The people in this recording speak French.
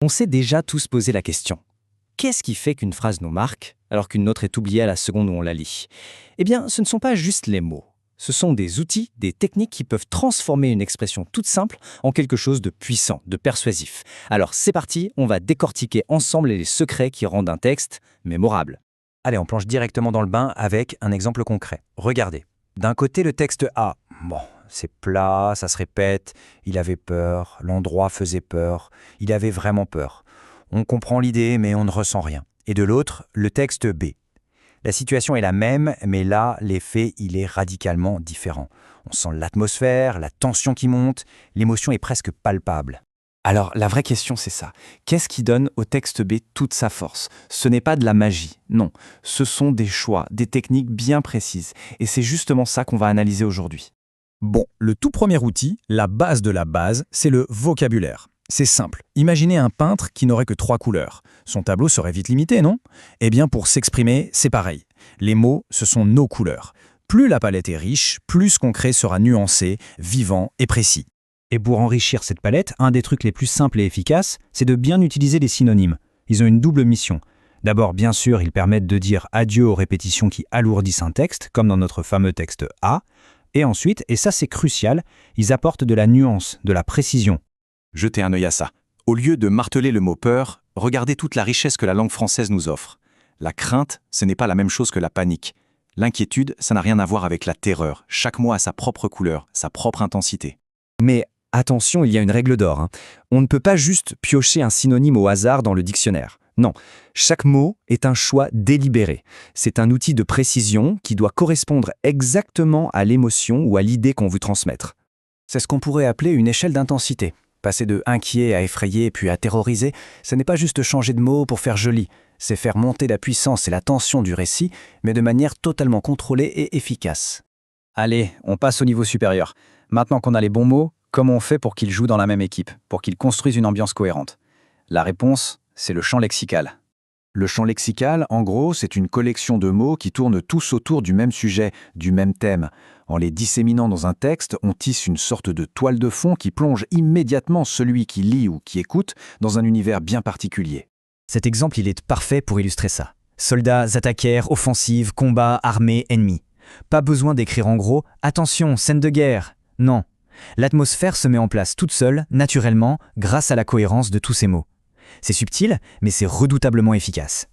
On s'est déjà tous posé la question. Qu'est-ce qui fait qu'une phrase nous marque alors qu'une autre est oubliée à la seconde où on la lit? Eh bien, ce ne sont pas juste les mots. Ce sont des outils, des techniques qui peuvent transformer une expression toute simple en quelque chose de puissant, de persuasif. Alors c'est parti, on va décortiquer ensemble les secrets qui rendent un texte mémorable. Allez, on plonge directement dans le bain avec un exemple concret. Regardez. D'un côté, le texte A. Bon, c'est plat, ça se répète, il avait peur, l'endroit faisait peur, il avait vraiment peur. On comprend l'idée, mais on ne ressent rien. Et de l'autre, le texte B. La situation est la même, mais là, l'effet, il est radicalement différent. On sent l'atmosphère, la tension qui monte, l'émotion est presque palpable. Alors la vraie question c'est ça. Qu'est-ce qui donne au texte B toute sa force? Ce n'est pas de la magie, non. Ce sont des choix, des techniques bien précises. Et c'est justement ça qu'on va analyser aujourd'hui. Bon, le tout premier outil, la base de la base, c'est le vocabulaire. C'est simple. Imaginez un peintre qui n'aurait que 3 couleurs. Son tableau serait vite limité, non? Eh bien, pour s'exprimer, c'est pareil. Les mots, ce sont nos couleurs. Plus la palette est riche, plus ce qu'on crée sera nuancé, vivant et précis. Et pour enrichir cette palette, un des trucs les plus simples et efficaces, c'est de bien utiliser les synonymes. Ils ont une double mission. D'abord, bien sûr, ils permettent de dire adieu aux répétitions qui alourdissent un texte, comme dans notre fameux texte A. Et ensuite, et ça c'est crucial, ils apportent de la nuance, de la précision. Jetez un œil à ça. Au lieu de marteler le mot peur, regardez toute la richesse que la langue française nous offre. La crainte, ce n'est pas la même chose que la panique. L'inquiétude, ça n'a rien à voir avec la terreur. Chaque mot a sa propre couleur, sa propre intensité. Mais attention, il y a une règle d'or, hein. On ne peut pas juste piocher un synonyme au hasard dans le dictionnaire. Non, chaque mot est un choix délibéré. C'est un outil de précision qui doit correspondre exactement à l'émotion ou à l'idée qu'on veut transmettre. C'est ce qu'on pourrait appeler une échelle d'intensité. Passer de inquiet à effrayé puis à terrorisé, ce n'est pas juste changer de mots pour faire joli. C'est faire monter la puissance et la tension du récit, mais de manière totalement contrôlée et efficace. Allez, on passe au niveau supérieur. Maintenant qu'on a les bons mots, comment on fait pour qu'ils jouent dans la même équipe, pour qu'ils construisent une ambiance cohérente? La réponse, c'est le champ lexical. Le champ lexical, en gros, c'est une collection de mots qui tournent tous autour du même sujet, du même thème. En les disséminant dans un texte, on tisse une sorte de toile de fond qui plonge immédiatement celui qui lit ou qui écoute dans un univers bien particulier. Cet exemple, il est parfait pour illustrer ça. Soldats attaquèrent, offensive, combat, armée, ennemi. Pas besoin d'écrire en gros « Attention, scène de guerre ». Non. L'atmosphère se met en place toute seule, naturellement, grâce à la cohérence de tous ces mots. C'est subtil, mais c'est redoutablement efficace.